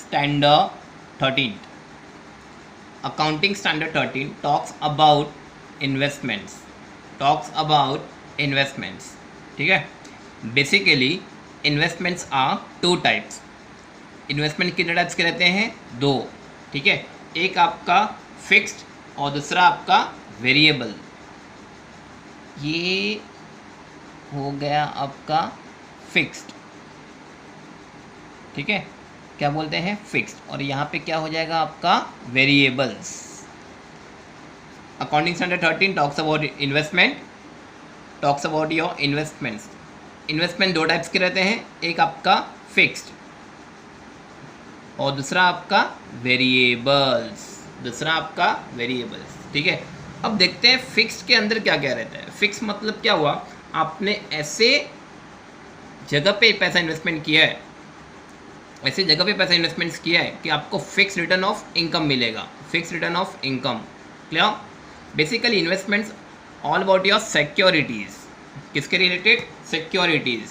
Standard 13. Accounting Standard 13 talks about investments. ठीक है. Basically investments are two types. Investment कितने types के रहते हैं? दो. ठीक है. एक आपका फिक्स्ड और दूसरा आपका वेरिएबल. ये हो गया आपका फिक्स्ड. ठीक है. क्या बोलते हैं? फिक्स्ड. और यहाँ पे क्या हो जाएगा आपका? Variables. Accounting standard 13 talks about investment, talks about your investments. Investment दो टाइप्स के रहते हैं. एक आपका फिक्स्ड और दूसरा आपका वेरिएबल्स. ठीक है. अब देखते हैं फिक्स्ड के अंदर क्या क्या रहता है. फिक्स मतलब क्या हुआ? आपने ऐसे जगह पे पैसा इन्वेस्टमेंट किया है, ऐसे जगह पे पैसा इन्वेस्टमेंट किया है कि आपको फिक्स रिटर्न ऑफ इनकम मिलेगा. Fix return of income. Clear? Basically investments all about your securities. किसके रिलेटेड? सिक्योरिटीज.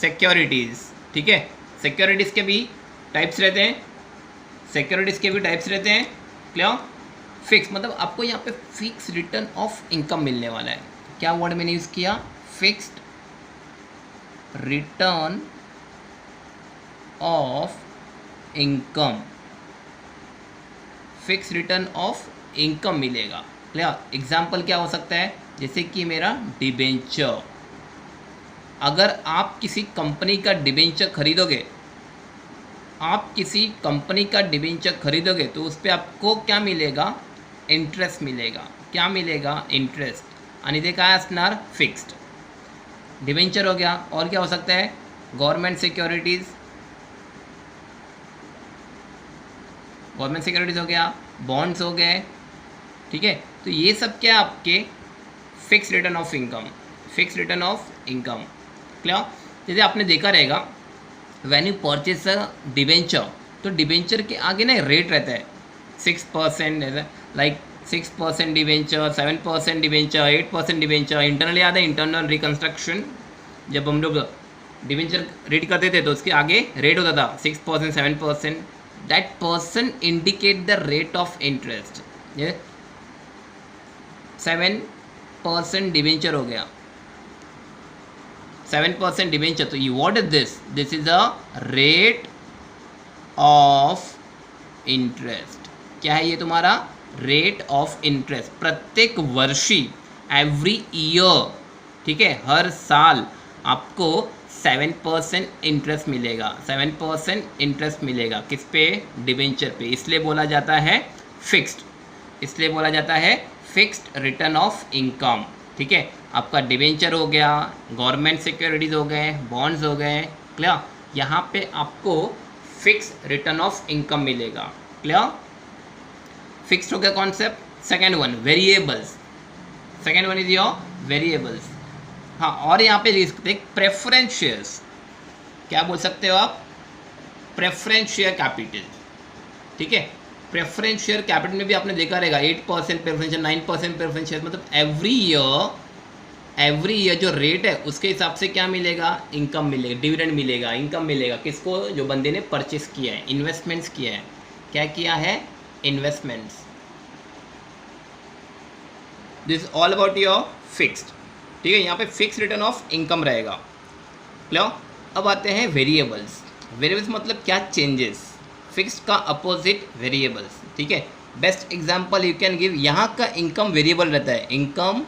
सिक्योरिटीज. ठीक है. सिक्योरिटीज के भी टाइप्स रहते हैं. क्लियर? फिक्स मतलब आपको यहाँ पे फिक्स रिटर्न ऑफ इनकम मिलने वाला है. क्या वर्ड मैंने यूज़ किया? Fixed return of income. Fix return of income मिलेगा. क्लियर? एग्जाम्पल क्या हो सकता है? जैसे कि मेरा डिबेंचर. अगर आप किसी कंपनी का डिबेंचर खरीदोगे, तो उस पर आपको क्या मिलेगा? इंटरेस्ट मिलेगा. क्या मिलेगा? इंटरेस्ट. आणि ते काय असणार? फिक्स्ड. डिबेंचर हो गया. और क्या हो सकता है? गवर्नमेंट सिक्योरिटीज़ हो गया, बॉन्ड्स हो गए. ठीक है. तो ये सब क्या आपके fix return of income. Clear? जैसे आपने देखा रहेगा when you purchase a debenture, तो डिबेंचर के आगे ना रेट रहता है 6%, like 6% debenture, 7% debenture, 8% debenture. Internally आता है इंटरनल रिकन्स्ट्रक्शन. जब हम लोग डिबेंचर रीड करते थे तो उसके आगे रेट होता था 6%, 7%. That person indicate the rate of interest. 7% debenture हो गया. 7% डिबेंचर. तो you what is this is a rate of interest. क्या है ये तुम्हारा? Rate of interest. प्रत्येक वर्षी, एवरी ईयर. ठीक है. हर साल आपको 7% इंटरेस्ट मिलेगा. 7% इंटरेस्ट मिलेगा. किस पे? डिबेंचर पे. इसलिए बोला जाता है फिक्स्ड रिटर्न ऑफ इनकम. ठीक है. आपका डिबेंचर हो गया, गवर्नमेंट सिक्योरिटीज़ हो गए, बॉन्ड्स हो गए. क्लियर? यहाँ पे आपको फिक्स रिटर्न ऑफ इनकम मिलेगा. क्लियर? फिक्स्ड हो गया concept. Second one, variables. Is your variables. हाँ. और यहाँ पे लिखते हैं प्रेफरेंस शेयर्स. क्या बोल सकते हो आप? Preference share capital. ठीक है. प्रेफरेंस शेयर कैपिटल में भी आपने देखा रहेगा 8% प्रेफरेंस शेयर, 9% प्रेफरेंस शेयर. मतलब एवरी ईयर जो रेट है उसके हिसाब से क्या मिलेगा? इनकम मिलेगा, डिविडेंड मिलेगा, इनकम मिलेगा. किसको? जो बंदे ने परचेस किया है, इन्वेस्टमेंट्स किया है. क्या किया है? Investments. This all about your fixed. ठीक है. यहाँ पे फिक्स रिटर्न ऑफ इनकम रहेगा. क्लियर? अब आते हैं वेरिएबल्स. मतलब क्या? चेंजेस. फिक्स्ड का अपोजिट वेरिएबल्स. ठीक है. Best example you can give. यहाँ का इनकम वेरिएबल रहता है. इनकम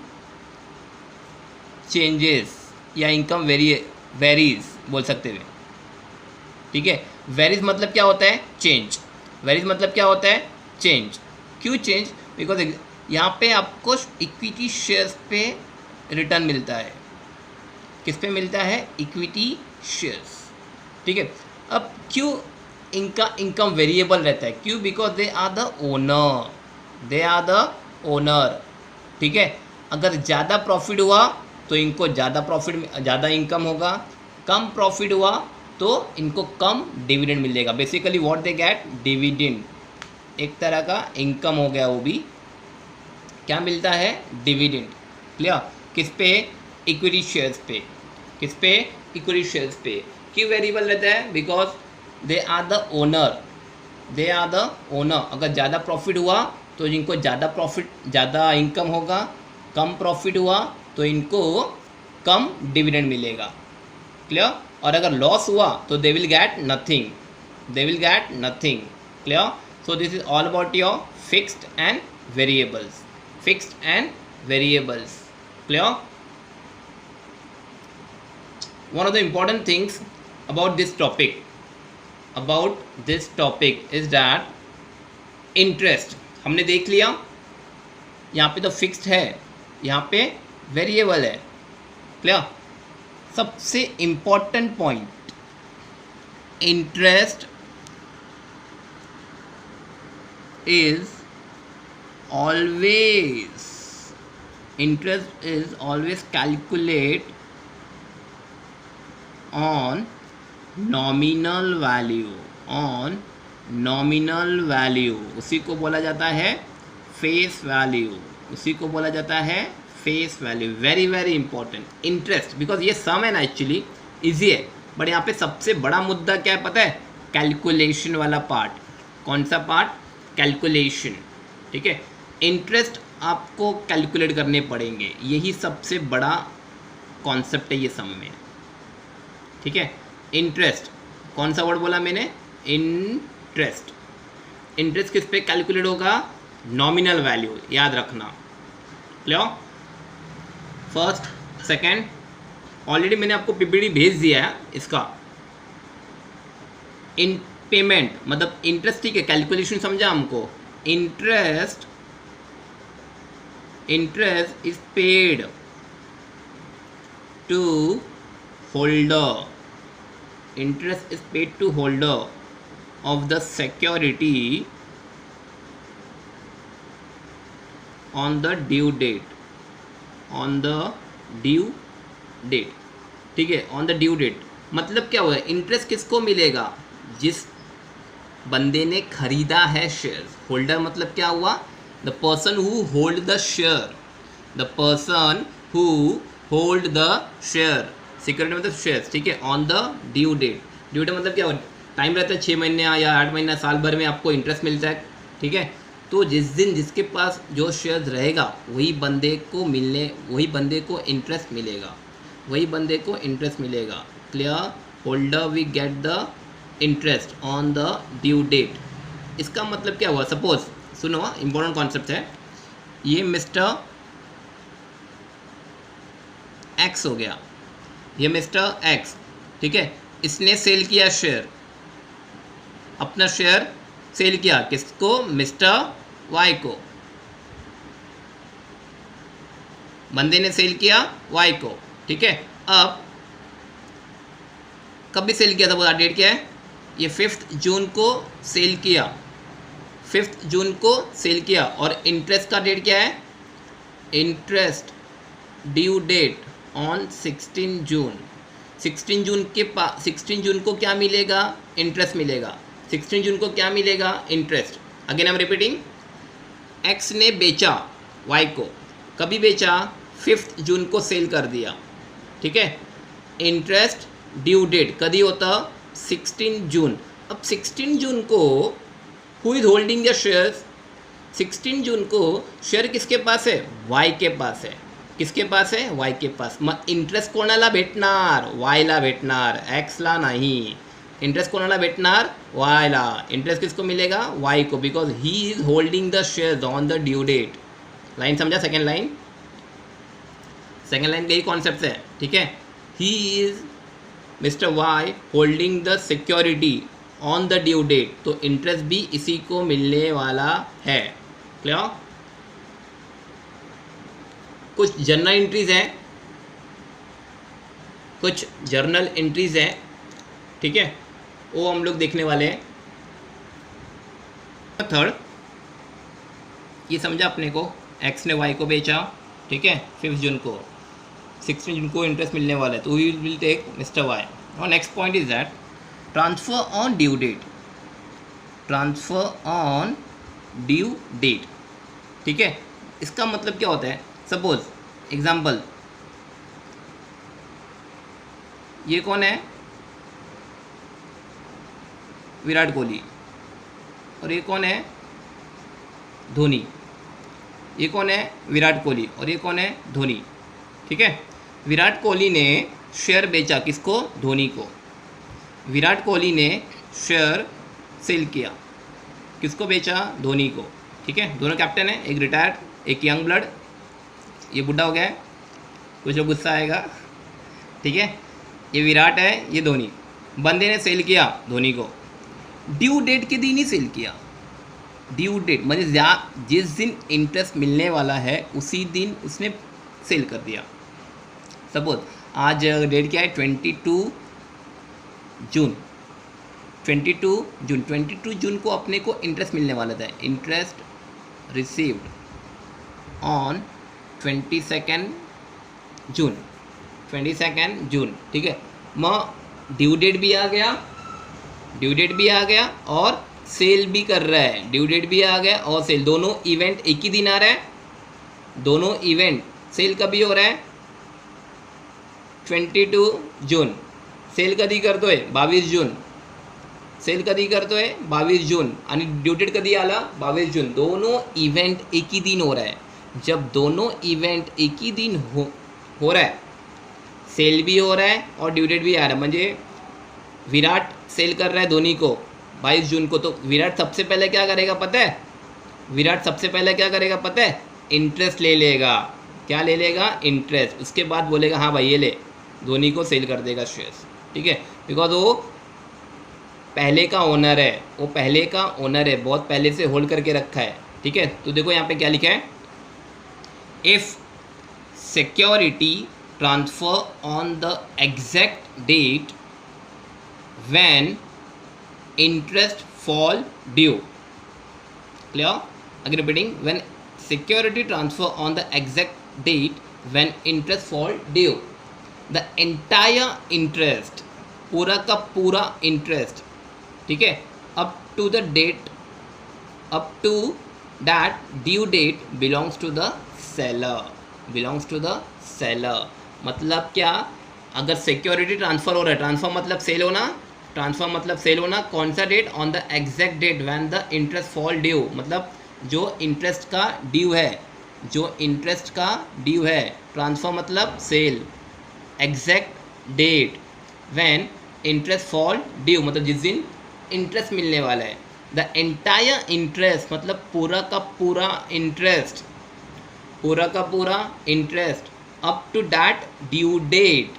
चेंजेस या इनकम वेरीज बोल सकते हैं. ठीक है. वेरीज मतलब क्या होता है? चेंज. क्यों चेंज? बिकॉज यहाँ पे आपको इक्विटी शेयर्स पे रिटर्न मिलता है. किस पे मिलता है? Equity shares. ठीक है. अब क्यों इनका इनकम वेरिएबल रहता है? क्यों? Because they are the owner. ठीक है. अगर ज़्यादा प्रॉफिट हुआ तो इनको ज़्यादा इनकम होगा. कम प्रॉफिट हुआ तो इनको कम डिविडेंड मिलेगा. Basically what they get? Dividend. एक तरह का इनकम हो गया. वो भी क्या मिलता है? डिविडेंड. क्लियर? किस पे? इक्विटी शेयर्स पे। किस पे? इक्विटी शेयर्स पे। क्यों वेरिएबल रहता है? Because they are the owner, they are the owner. अगर ज़्यादा प्रॉफिट हुआ तो इनको ज़्यादा प्रॉफिट, ज़्यादा इनकम होगा, कम प्रॉफिट हुआ तो इनको कम डिविडेंड मिलेगा। क्लियर? और अगर लॉस हुआ तो they will get nothing, they will get nothing. Clear? So this is all about your fixed and variables, fixed and variables. Clear? One of the important things about this topic is that interest हमने देख लिया, यहाँ पे तो fixed है, यहाँ पे variable है। क्लियर? सबसे important point, interest is always calculate on nominal value, उसी को बोला जाता है फेस वैल्यू, उसी को बोला जाता है face value. Very very important interest, because ये सम है ना, एक्चुअली इजी है, बट यहाँ पे सबसे बड़ा मुद्दा क्या है पता है? कैलकुलेशन वाला पार्ट। कौन सा पार्ट? कैलकुलेशन। ठीक है, इंटरेस्ट आपको कैलकुलेट करने पड़ेंगे, यही सबसे बड़ा कॉन्सेप्ट है ये सम में। ठीक है, इंटरेस्ट, कौन सा वर्ड बोला मैंने? इंटरेस्ट। इंटरेस्ट किस पे कैलकुलेट होगा? नॉमिनल वैल्यू, याद रखना। क्लियर? फर्स्ट, सेकंड, ऑलरेडी मैंने आपको पीपीटी भेज दिया है इसका। इन पेमेंट मतलब इंटरेस्ट, ठीक है, कैलकुलेशन समझा हमको। Interest is paid to holder, interest is paid to holder of the security on the due date, on the due date। ठीक है, on the due date मतलब क्या हुआ? इंटरेस्ट किसको मिलेगा? जिस बंदे ने खरीदा है शेयर। होल्डर मतलब क्या हुआ? The person who hold the share, the person who hold the share, security मतलब शेयर्स। ठीक है, on the due date. Due date मतलब क्या हो? टाइम रहता है 6 महीने या 8 महीना, साल भर में आपको इंटरेस्ट मिलता है। ठीक है, तो जिस दिन जिसके पास जो शेयर्स रहेगा वही बंदे को इंटरेस्ट मिलेगा, वही बंदे को इंटरेस्ट मिलेगा। Clear? Holder we get the interest on the due date. इसका मतलब क्या हुआ? सपोज सुनो, इंपॉर्टेंट कॉन्सेप्ट है ये। मिस्टर एक्स हो गया, ये मिस्टर एक्स, ठीक है, इसने सेल किया शेयर, अपना शेयर सेल किया किसको? मिस्टर वाई को। बंदे ने सेल किया वाई को। ठीक है, अब कब भी सेल किया था? वो डेट क्या है? ये 5 जून को सेल किया, 5 जून को सेल किया। और इंटरेस्ट का डेट क्या है? इंटरेस्ट ड्यू डेट ऑन 16 जून। 16 जून को क्या मिलेगा? इंटरेस्ट मिलेगा। 16 जून को क्या मिलेगा? Interest. Again I am repeating, x ने बेचा वाई को, कभी बेचा? 5 जून को सेल कर दिया। ठीक है, इंटरेस्ट ड्यू डेट कभी होता? 16 जून। अब 16 जून को who is holding the shares? 16 जून को शेयर किसके पास है? वाई के पास है। किसके पास है? वाई के पास। मग इंटरेस्ट कोणाला भेटणार? वायला भेटणार, एक्सला नहीं। इंटरेस्ट कोणाला भेटणार? वायला। इंटरेस्ट किसको मिलेगा? वाई को, because he is holding the shares on the due date. Line समझा? सेकेंड लाइन, सेकेंड लाइन का ही कॉन्सेप्ट है। ठीक है, he is mister Y holding the security on the due date, तो इंटरेस्ट भी इसी को मिलने वाला है। क्लियर? कुछ जर्नल एंट्रीज हैं, कुछ जर्नल एंट्रीज हैं। ठीक है, वो हम लोग देखने वाले हैं। थर्ड, ये समझा अपने को, एक्स ने वाई को बेचा, ठीक है, 5 जून को, 16 जून को इंटरेस्ट मिलने वाला है, तो we will take mister Y. और next point is that transfer on due date, transfer on due date. ठीक है, इसका मतलब क्या होता है? सपोज एग्जाम्पल, ये कौन है? विराट कोहली। और ये कौन है? धोनी। ये कौन है? विराट कोहली। और ये कौन है? धोनी। ठीक है, विराट कोहली ने शेयर बेचा किसको? धोनी को। विराट कोहली ने शेयर सेल किया, किसको बेचा? धोनी को। ठीक है, दोनों कैप्टन हैं, एक रिटायर्ड, एक यंग ब्लड। ये बुढ़ा हो गया है, कुछ लोग गुस्सा आएगा। ठीक है, ये विराट है, ये धोनी। बंदे ने सेल किया धोनी को, ड्यू डेट के दिन ही सेल किया। ड्यू डेट मतलब जिस दिन इंटरेस्ट मिलने वाला है उसी दिन उसने सेल कर दिया। सपोज आज डेट क्या है? 22 जून। 22 जून को अपने को इंटरेस्ट मिलने वाला था। इंटरेस्ट रिसीव्ड ऑन 22 जून। 22 जून। ठीक है, ड्यू डेट भी आ गया, ड्यू डेट भी आ गया और सेल भी कर रहा है। ड्यू डेट भी आ गया और सेल, दोनों इवेंट एक ही दिन आ रहा है। दोनों इवेंट, सेल कभी हो रहा है? 22 जून। सेल कधी करतोय? 22 जून। सेल कधी करतोय? 22 जून। आणि ड्यू डेट कधी आला? 22 जून। दोनों इवेंट एक ही दिन हो रहा है। जब दोनों इवेंट एक ही दिन हो रहा है, सेल भी हो रहा है और ड्यू डेट भी आ रहा है, म्हणजे विराट सेल कर रहा है धोनी को 22 जून को, तो विराट सबसे पहले क्या करेगा पता है? विराट सबसे पहले क्या करेगा पता है? इंटरेस्ट ले लेगा। क्या ले लेगा? इंटरेस्ट। उसके बाद बोलेगा हाँ भाई ये ले, धोनी को सेल कर देगा शेयर्स। ठीक है, बिकॉज वो पहले का ओनर है, वो पहले का ओनर है, बहुत पहले से होल्ड करके रखा है। ठीक है, तो देखो यहाँ पे क्या लिखा है? If security transfer on the exact date when interest fall due. Clear? Again repeating, when security transfer on the exact date when interest fall due, the entire interest, पूरा का पूरा इंटरेस्ट, ठीक है, up to the date, up to that due date belongs to the seller, belongs to the seller। मतलब क्या? अगर security transfer हो रहा है, ट्रांसफ़र मतलब सेल होना, ट्रांसफ़र मतलब सेल होना, कौन सा date? On the exact date when the interest fall due, मतलब जो इंटरेस्ट का ड्यू है, जो इंटरेस्ट का ड्यू है। ट्रांसफ़र मतलब sale, exact date when interest fall due मतलब जिस दिन इंटरेस्ट मिलने वाला है। द एंटायर इंटरेस्ट मतलब पूरा का पूरा इंटरेस्ट, पूरा का पूरा interest up to that due date,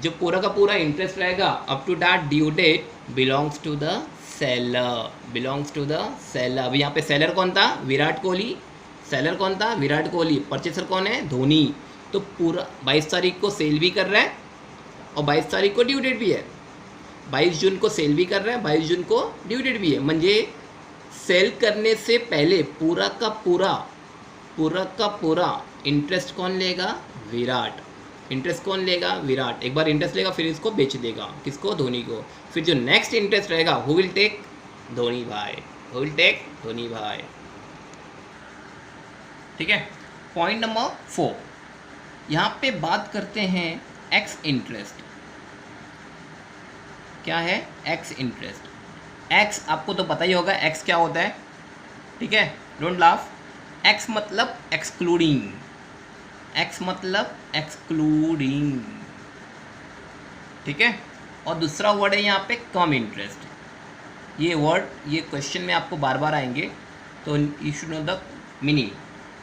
जो पूरा का पूरा इंटरेस्ट रहेगा up to that due date belongs to the seller, belongs to the seller. अब यहाँ पे सेलर कौन था? विराट कोहली। सेलर कौन था? विराट कोहली। परचेसर कौन है? धोनी। तो पूरा 22 तारीख को सेल भी कर रहा है और 22 तारीख को ड्यू डेट भी है। 22 जून को सेल भी कर रहा है, 22 जून को ड्यू डेट भी है। म्हणजे सेल करने से पहले पूरा का पूरा इंटरेस्ट कौन लेगा? विराट। इंटरेस्ट कौन लेगा? विराट। एक बार इंटरेस्ट लेगा फिर इसको बेच देगा, किसको? धोनी को। फिर जो नेक्स्ट इंटरेस्ट रहेगा हु विल टेक? धोनी भाई, हु विल टेक? धोनी भाई। ठीक है, पॉइंट नंबर 4, यहाँ पे बात करते हैं एक्स इंटरेस्ट। क्या है? Ex interest. एक्स आपको तो पता ही होगा एक्स क्या होता है, ठीक है, डोंट लाफ। एक्स मतलब एक्सक्लूडिंग, एक्स मतलब एक्सक्लूडिंग, ठीक है। और दूसरा वर्ड है यहाँ पे कम इंटरेस्ट। ये वर्ड, ये क्वेश्चन में आपको बार बार आएंगे, तो you should know the meaning.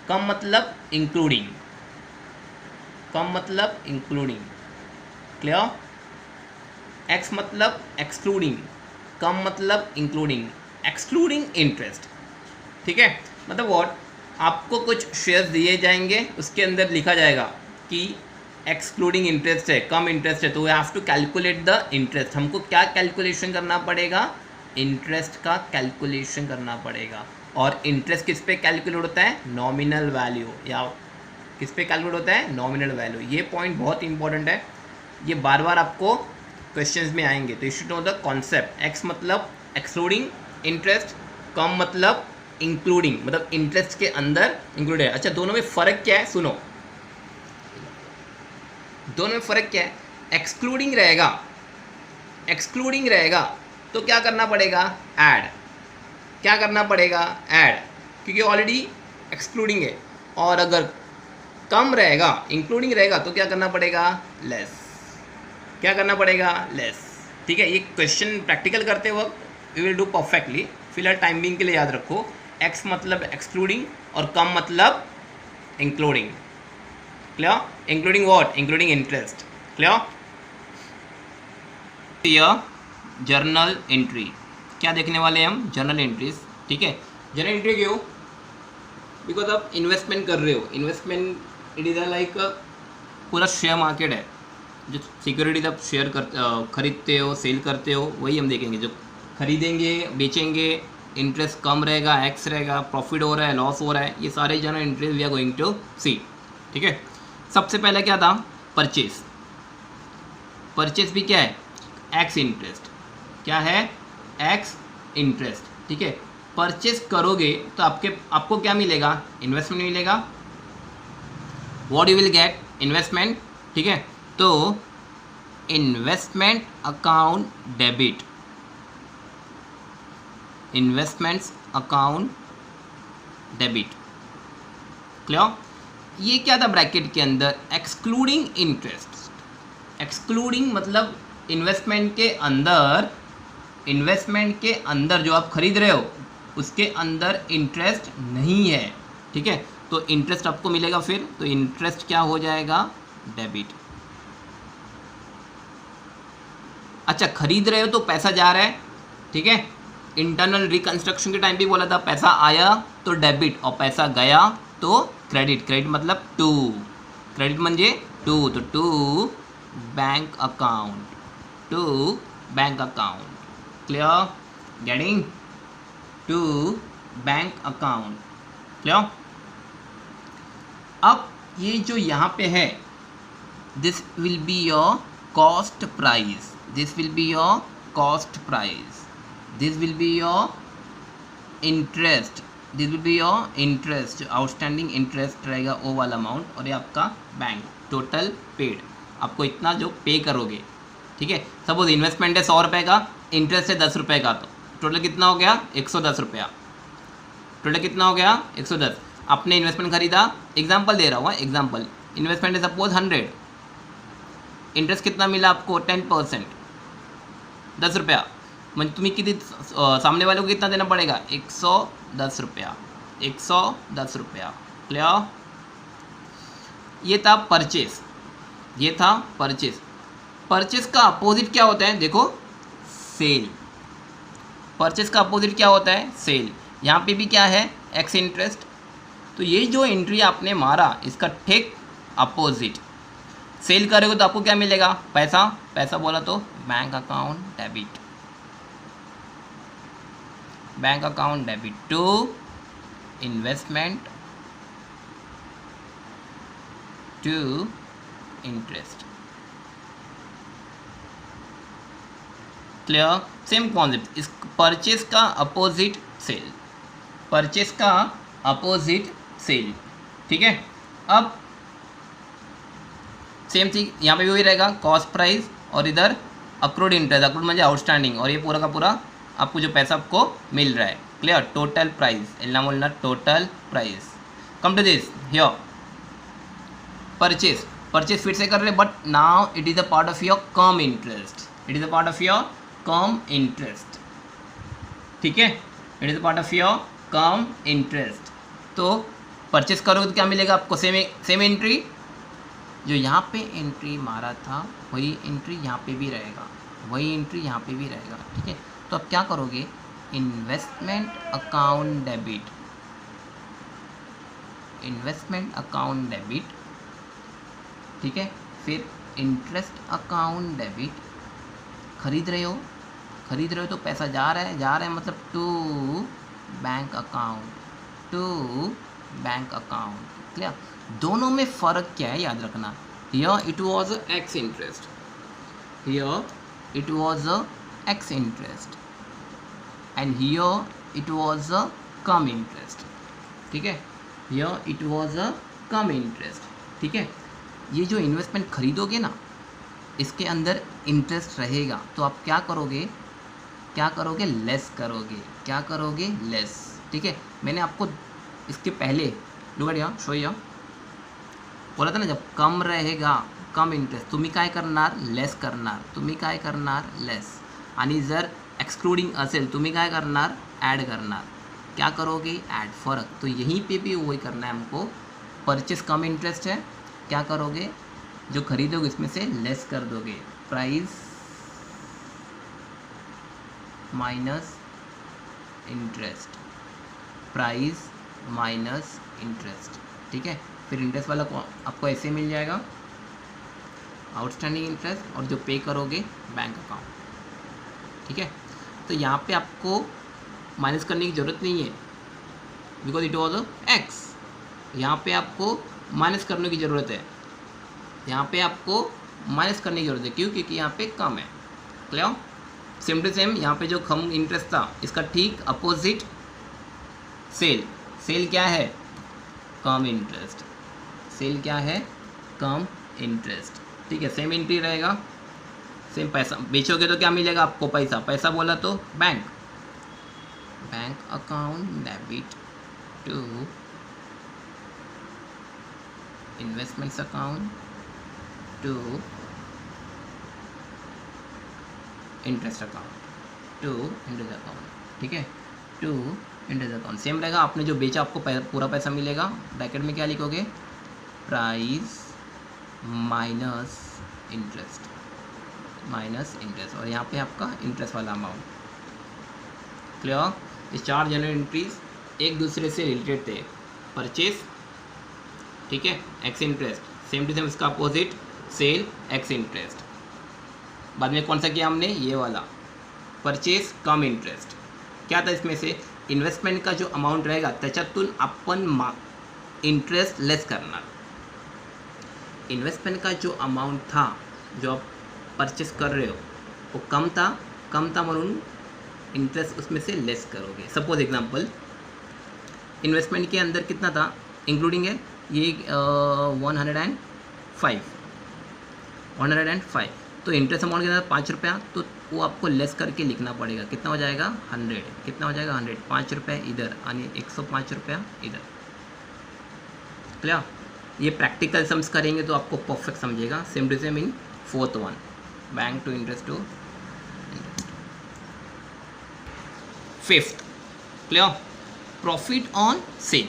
Cum मतलब इंक्लूडिंग, कम मतलब इंक्लूडिंग, क्लियर। एक्स मतलब एक्सक्लूडिंग, कम मतलब इंक्लूडिंग, एक्सक्लूडिंग इंटरेस्ट, ठीक है। मतलब व्हाट, आपको कुछ शेयर्स दिए जाएंगे, उसके अंदर लिखा जाएगा कि एक्सक्लूडिंग इंटरेस्ट है, कम इंटरेस्ट है, तो we have to calculate the interest. हमको क्या कैलकुलेशन करना पड़ेगा? इंटरेस्ट का कैलकुलेशन करना पड़ेगा। और इंटरेस्ट किस पे कैलकुलेट होता है? Nominal value. या किस पे कैलकुलेट होता है? Nominal value. ये पॉइंट बहुत इंपॉर्टेंट है, ये बार बार आपको क्वेश्चंस में आएंगे, तो you should know the concept. X मतलब एक्सक्लूडिंग इंटरेस्ट, कम मतलब इंक्लूडिंग, मतलब इंटरेस्ट के अंदर इंक्लूड है। अच्छा, दोनों में फ़र्क क्या है? सुनो, दोनों में फ़र्क क्या है? एक्सक्लूडिंग रहेगा तो क्या करना पड़ेगा, ऐड। क्या करना पड़ेगा, ऐड, क्योंकि ऑलरेडी एक्सक्लूडिंग है। और अगर कम रहेगा, इंक्लूडिंग रहेगा, तो क्या करना पड़ेगा, लेस। क्या करना पड़ेगा, लेस। ठीक है, ये क्वेश्चन प्रैक्टिकल करते वक्त वी विल डू परफेक्टली। फिलहाल टाइमिंग के लिए याद रखो, एक्स मतलब एक्सक्लूडिंग और कम मतलब including. Clear? Including what, including interest. Clear? Journal entry, क्या देखने वाले हैं हम, जर्नल एंट्रीज। ठीक है, जर्नल एंट्री क्यों, बिकॉज आप इन्वेस्टमेंट कर रहे हो। इन्वेस्टमेंट इट इज़ लाइक पूरा शेयर मार्केट है, जो सिक्योरिटीज आप शेयर कर खरीदते हो, सेल करते हो, वही हम देखेंगे। जो खरीदेंगे, बेचेंगे, इंटरेस्ट कम रहेगा, एक्स रहेगा, प्रॉफिट हो रहा है, लॉस हो रहा है, ये सारे journal entries we are going to see. ठीक है, सबसे पहले क्या था, परचेज। परचेज भी क्या है, एक्स इंटरेस्ट। क्या है, एक्स इंटरेस्ट। ठीक है, परचेज करोगे तो आपको क्या मिलेगा, इन्वेस्टमेंट मिलेगा। What you will get, investment. ठीक है, तो investment account debit, investments account debit. Clear? ये क्या था ब्रैकेट के अंदर, एक्सक्लूडिंग इंटरेस्ट। एक्सक्लूडिंग मतलब इन्वेस्टमेंट के अंदर जो आप खरीद रहे हो उसके अंदर इंटरेस्ट नहीं है। ठीक है, तो इंटरेस्ट आपको मिलेगा फिर, तो इंटरेस्ट क्या हो जाएगा, डेबिट। अच्छा, खरीद रहे हो तो पैसा जा रहा है। ठीक है, इंटरनल रिकंस्ट्रक्शन के टाइम भी बोला था, पैसा आया तो डेबिट और पैसा गया तो क्रेडिट। क्रेडिट मतलब टू, क्रेडिट म्हणजे टू, तो to bank account, to bank account. Clear? Getting? To bank account. Clear? अब ये जो यहाँ पे है, this will be your cost price, this will be your cost price, this will be your interest, this will be your interest, जो outstanding interest रहेगा वो वाला अमाउंट, और ये आपका बैंक टोटल पेड, आपको इतना जो पे करोगे। ठीक है, सपोज इन्वेस्टमेंट है 100 रुपये का, इंटरेस्ट है 10 रुपये का, तो टोटल कितना हो गया, 110 रुपया। टोटल कितना हो गया, 110। आपने इन्वेस्टमेंट खरीदा, एग्जाम्पल दे रहा हूँ, एग्जाम्पल, इन्वेस्टमेंट है सपोज 100, इंटरेस्ट कितना मिला आपको, 10%, 10 रुपया। म्हणजे तुम्ही किती, सामने वाले को कितना देना पड़ेगा, 110 रुपया, 110 रुपया। क्लियर? ये था परचेज, ये था परचेज। परचेज का अपोजिट क्या होता है, देखो, सेल। परचेज का अपोजिट क्या होता है, सेल। यहाँ पे भी क्या है, एक्स इंटरेस्ट। तो ये जो एंट्री आपने मारा, इसका ठीक अपोजिट, सेल करोगे तो आपको क्या मिलेगा, पैसा। पैसा बोला तो bank account debit, bank account debit to investment to interest. Clear? Same concept. इस परचेज का अपोजिट सेल, परचेज का अपोजिट सेल। ठीक है, अब सेम थिंग यहाँ पे भी वही रहेगा, कॉस्ट प्राइस, और इधर अक्रूड इंटरेस्ट, अक्रूड म्हणजे आउटस्टैंडिंग, और ये पूरा का पूरा आपको जो पैसा आपको मिल रहा है। क्लियर? टोटल प्राइस, एल्ला बोलना total price. Come to this here, purchase. Purchase फिर से कर रहे, but now it is a part of your cum interest, it is a part of your cum interest. ठीक है, it is a part of your cum interest. तो purchase करोगे तो क्या मिलेगा आपको, सेम एंट्री, जो यहाँ पे एंट्री मारा था वही एंट्री यहाँ पे भी रहेगा, वही एंट्री यहाँ पे भी रहेगा। ठीक है, तो अब क्या करोगे, investment account debit, investment account debit. ठीक है, फिर इंटरेस्ट अकाउंट डेबिट। खरीद रहे हो तो पैसा जा रहा है मतलब to bank account, to bank account. Clear? दोनों में फ़र्क क्या है याद रखना। Here it was ex interest, here it was ex interest, and here it was cum interest. ठीक है, here it was cum interest. ठीक है, ये जो इन्वेस्टमेंट खरीदोगे ना, इसके अंदर इंटरेस्ट रहेगा तो आप क्या करोगे, लेस करोगे, क्या करोगे, लेस। ठीक है, मैंने आपको इसके पहले लुगड़िया शोया बोला था ना, जब कम रहेगा, कम इंटरेस्ट, तुम्ही काय करणार, लेस करणार, तुम्ही काय करणार, लेस, आणि जर एक्सक्लूडिंग असेल तुम्ही काय करणार, ऐड करणार, क्या करोगे, ऐड, फ़र्क। तो यहीं पे भी वही करना है हमको, परचेस कम इंटरेस्ट है, क्या करोगे, जो खरीदोगे इसमें से लेस कर दोगे, price minus interest, price minus interest. ठीक है, फिर इंटरेस्ट वाला आपको ऐसे मिल जाएगा, आउटस्टैंडिंग इंटरेस्ट, और जो पे करोगे बैंक अकाउंट। ठीक है, तो यहाँ पे आपको माइनस करने की ज़रूरत नहीं है, बिकॉज इट वॉज एक्स। यहाँ पे आपको माइनस करने की ज़रूरत है, यहाँ पे आपको माइनस करने की ज़रूरत है, क्यों, क्योंकि यहाँ पे कम है। क्लियर, सेम टू सेम यहाँ पे जो कम इंटरेस्ट था इसका ठीक अपोजिट सेल, सेल क्या है, कम इंटरेस्ट, सेल क्या है, कम इंटरेस्ट। ठीक है, सेम एंट्री रहेगा, सेम पैसा, बेचोगे तो क्या मिलेगा आपको, पैसा, पैसा बोला तो bank, bank account debit to investments account to interest account to interest account. ठीक है, टू इंटरेस्ट अकाउंट सेम रहेगा, आपने जो बेचा आपको पूरा पैसा मिलेगा, ब्रैकेट में क्या लिखोगे, price minus interest, minus interest, और यहाँ पे आपका इंटरेस्ट वाला अमाउंट। क्लियर, ये चार जनरल एंट्रीज एक दूसरे से रिलेटेड थे, परचेस, ठीक है, ex interest, same to same इसका अपोजिट सेल, एक्स इंटरेस्ट। बाद में कौन सा किया हमने, ये वाला परचेस कम इंटरेस्ट। क्या था इसमें से, इन्वेस्टमेंट का जो अमाउंट रहेगा त्याच्यातून आपण इंटरेस्ट लेस करना, इन्वेस्टमेंट का जो अमाउंट था जो आप परचेस कर रहे हो वो कम था म्हणून इंटरेस्ट उसमें से लेस करोगे। सपोज एग्जांपल, इन्वेस्टमेंट के अंदर कितना था, इंक्लूडिंग है ये 105, तो इंटरेस्ट अमाउंट कितना था, 5 रुपया, तो वो आपको लेस करके लिखना पड़ेगा, कितना हो जाएगा, 100, कितना हो जाएगा, 100, 5 रुपये इधर आणि 105 रुपया इधर। क्लियर, ये प्रैक्टिकल सम्स करेंगे तो आपको परफेक्ट समझेगा। Same to same in fourth one, bank to interest to fifth. Clear, profit on sale,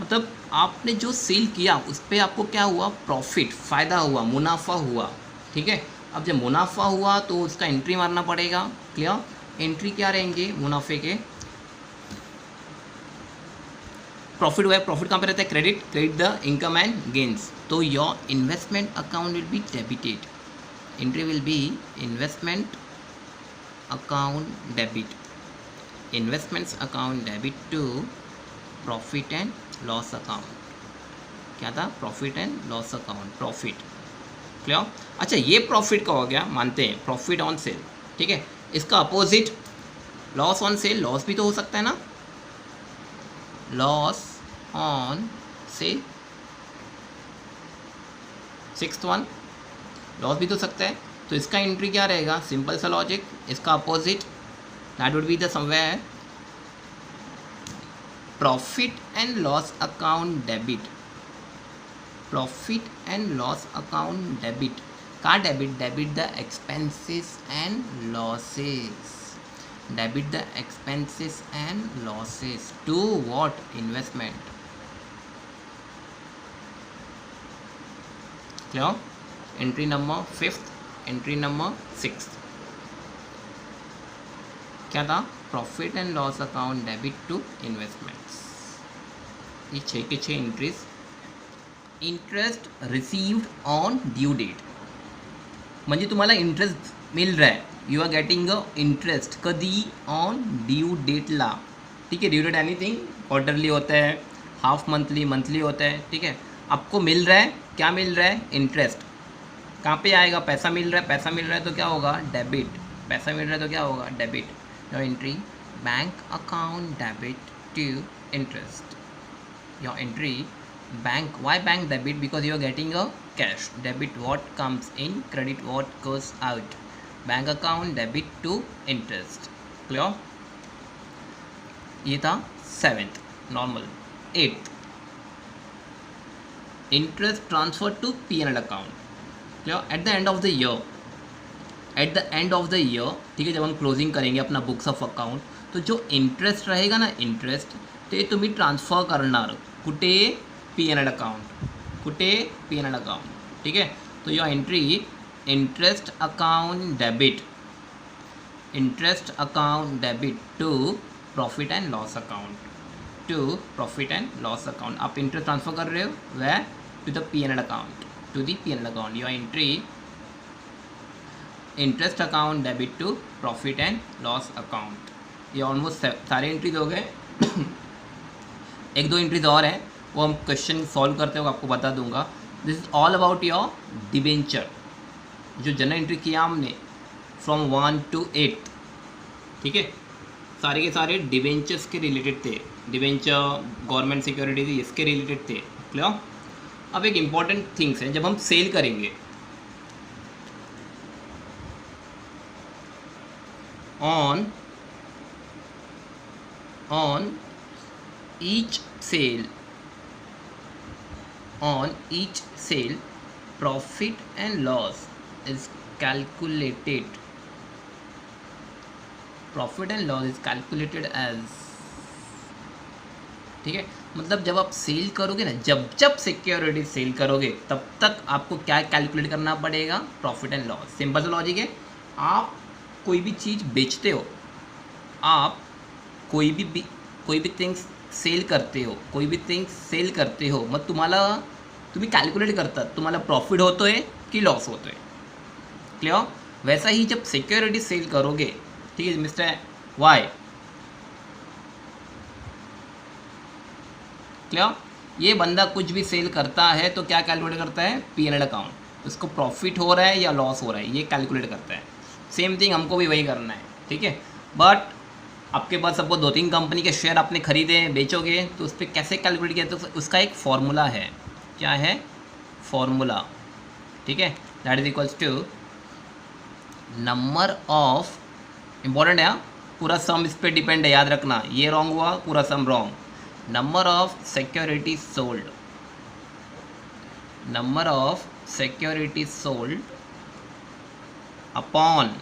मतलब आपने जो सेल किया उस पर आपको क्या हुआ, प्रॉफिट, फ़ायदा हुआ, मुनाफा हुआ। ठीक है, अब जब मुनाफा हुआ तो उसका एंट्री मारना पड़ेगा। क्लियर, एंट्री क्या रहेंगे मुनाफे के, प्रॉफिट हुआ है, प्रॉफिट कहाँ पे रहता है, credit the income and gains, तो your investment account will be debited, entry will be investment account debit, investments account debit to profit and loss account. क्या था, profit and loss account, profit. Clear, अच्छा ये profit का हो गया, मानते हैं प्रॉफिट ऑन सेल। ठीक है, इसका opposite loss on sale, loss भी तो हो सकता है ना, loss on sale, sixth one, loss भी तो सकता है, तो इसका एंट्री क्या रहेगा, सिंपल सा लॉजिक, इसका opposite that would be the somewhere profit and loss account debit, profit and loss account debit, का debit, debit the expenses and losses, debit the expenses and losses to what, investment। Clear, entry number fifth, entry number sixth क्या था, profit and loss account debit to investments. ये 6 के 6 entries. Interest received on due date, म्हणजे तुम्हाला interest मिल रहा है, you are getting a interest कधी, ऑन ड्यू डेटला। ठीक है, ड्यू डेट एनीथिंग क्वार्टरली होता है, हाफ मंथली होता है। ठीक है, आपको मिल रहा है, क्या मिल रहा है, इंटरेस्ट। कहाँ पे आएगा, पैसा मिल रहा है तो क्या होगा, डेबिट, पैसा मिल रहा है तो क्या होगा, debit. Your entry bank account debit to interest, your entry bank. Why bank debit? Because you are getting a cash. Debit what comes in, credit what goes out. Bank account, debit to interest. Clear? ये था 7th normal. 8th interest transfer to P&L account. Clear? At the end of the year, at the end of the year, ठीक है, जब हम closing करेंगे अपना books of account, तो जो इंटरेस्ट रहेगा ना, इंटरेस्ट ते तुम्ही ट्रान्सफर करणार कुठे? P&L account. कुठे? P&L account. ठीक है. तो your entry interest account debit, interest account debit to profit and loss account, to profit and loss account. आप इंटरेस्ट ट्रांसफर कर रहे हो वह to the P&L account, to the P&L account. Your entry interest account debit to profit and loss account. ये almost सारे entries हो गए. एक दो एंट्रीज और हैं, वो हम क्वेश्चन सॉल्व करते हुए आपको बता दूंगा. This is all about your debenture. जो जनरल एंट्री किया हमने फ्रॉम 1 to 8, ठीक है, सारे के सारे डिबेंचर्स के रिलेटेड थे. डिबेंचर, गवर्नमेंट सिक्योरिटीज, इसके रिलेटेड थे. क्लियर? अब एक इम्पॉर्टेंट थिंग्स है, जब हम सेल करेंगे on each sale, on each sale profit and loss is calculated. Profit and loss is calculated as, ठीक है, मतलब जब आप सेल करोगे ना, जब सिक्योरिटी सेल करोगे तब तक आपको क्या कैलकुलेट करना पड़ेगा? Profit and loss. सिंपल सा लॉजिक है. आप कोई भी चीज़ बेचते हो, आप कोई भी थिंग्स सेल करते हो, कोई भी थिंग्स सेल करते हो, मग तुम्ही कॅल्क्युलेट करतात तुम्हाला प्रॉफिट होतो आहे की लॉस होतो आहे. क्लियर? वैसा ही जब सिक्योरिटी सेल करोगे, ठीक है मिस्टर वाई, क्लियर, ये बंदा कुछ भी सेल करता है तो क्या कैलकुलेट करता है? P&L account. उसको प्रॉफिट हो रहा है या लॉस हो रहा है, ये कैलकुलेट करता है. सेम थिंग हमको भी वही करना है. ठीक है. बट आपके पास सबको 2-3 कंपनी के शेयर आपने खरीदे, बेचोगे, तो उस पर कैसे कैलकुलेट किया? तो उसका एक फॉर्मूला है. क्या है? फॉर्मूला. ठीक है. That is equals to number of, important है, पूरा सम इस पर डिपेंड है, याद रखना. ये रॉन्ग हुआ, पूरा sum wrong. Number of security sold, number of security sold upon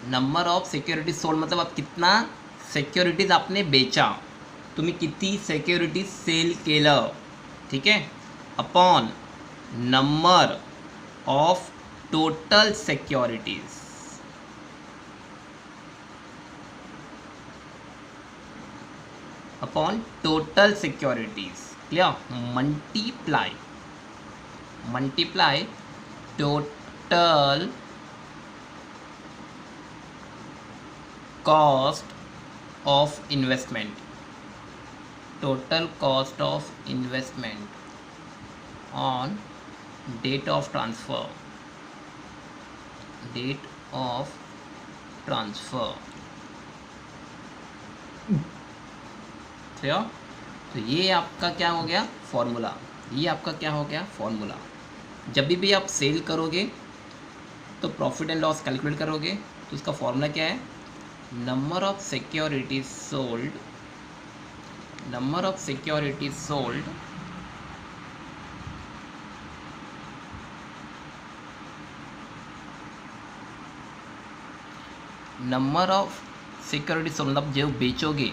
number of security sold, मतलब आप कितना सिक्योरिटीज आपने बेचा, तुम्ही किती सिक्योरिटीज सेल केलं. ठीक है. Upon number of total securities, upon total securities. Clear? Multiply total cost of investment, total cost of investment on date of transfer, date of transfer. Clear? तो ये आपका क्या हो गया? फॉर्मूला. ये आपका क्या हो गया? फॉर्मूला. जब भी आप सेल करोगे तो प्रॉफिट एंड लॉस कैलकुलेट करोगे, तो उसका फॉर्मूला क्या है? Number of securities sold, number of securities sold number of security sold, मतलब जो बेचोगे,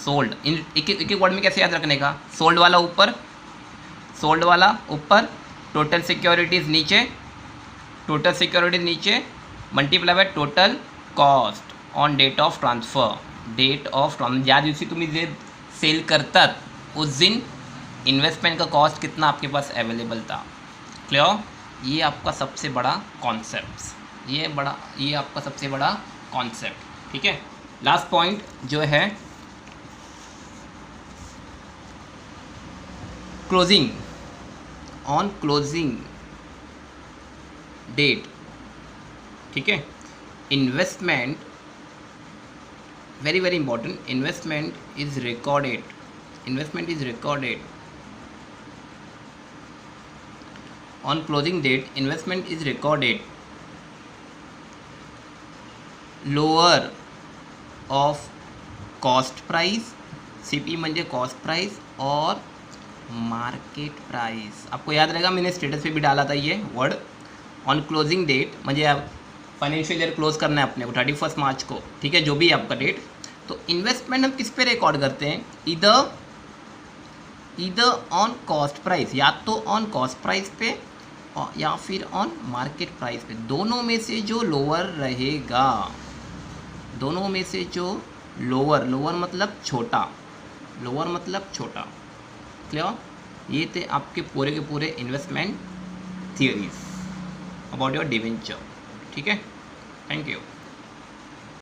सोल्ड. इन एक वर्ड में कैसे याद रखने का? सोल्ड वाला ऊपर, सोल्ड वाला ऊपर, टोटल सिक्योरिटीज नीचे, टोटल सिक्योरिटीज नीचे, multiply by total cost on date of transfer. Date of transfer, ज्या दिवशी तुम्ही जे सेल करतात उस दिन इन्वेस्टमेंट का कॉस्ट कितना आपके पास अवेलेबल था. क्लियर? ये आपका सबसे बड़ा कॉन्सेप्ट, ये आपका सबसे बड़ा कॉन्सेप्ट. ठीक है. लास्ट पॉइंट जो है क्लोजिंग, ऑन क्लोजिंग डेट. ठीक है. Investment, very very important, investment is recorded on closing date investment is recorded lower of cost price, CP म्हणजे कॉस्ट प्राइस और मार्केट प्राइस। आपको याद रहेगा मैंने स्टेटस पे भी डाला था ये वर्ड। ऑन क्लोजिंग डेट म्हणजे फाइनेंशियल ईयर क्लोज करना है अपने को 31 मार्च को, ठीक है, जो भी है आपका डेट। तो इन्वेस्टमेंट हम किस पे रिकॉर्ड करते हैं, इधर ऑन कॉस्ट प्राइस, या तो ऑन कॉस्ट प्राइस पे या फिर ऑन मार्केट प्राइस पे, दोनों में से जो लोअर रहेगा, दोनों में से जो लोअर मतलब छोटा, लोअर मतलब छोटा, क्लियर। ये थे आपके पूरे के पूरे investment theories about your debenture, ठीक है। Thank you.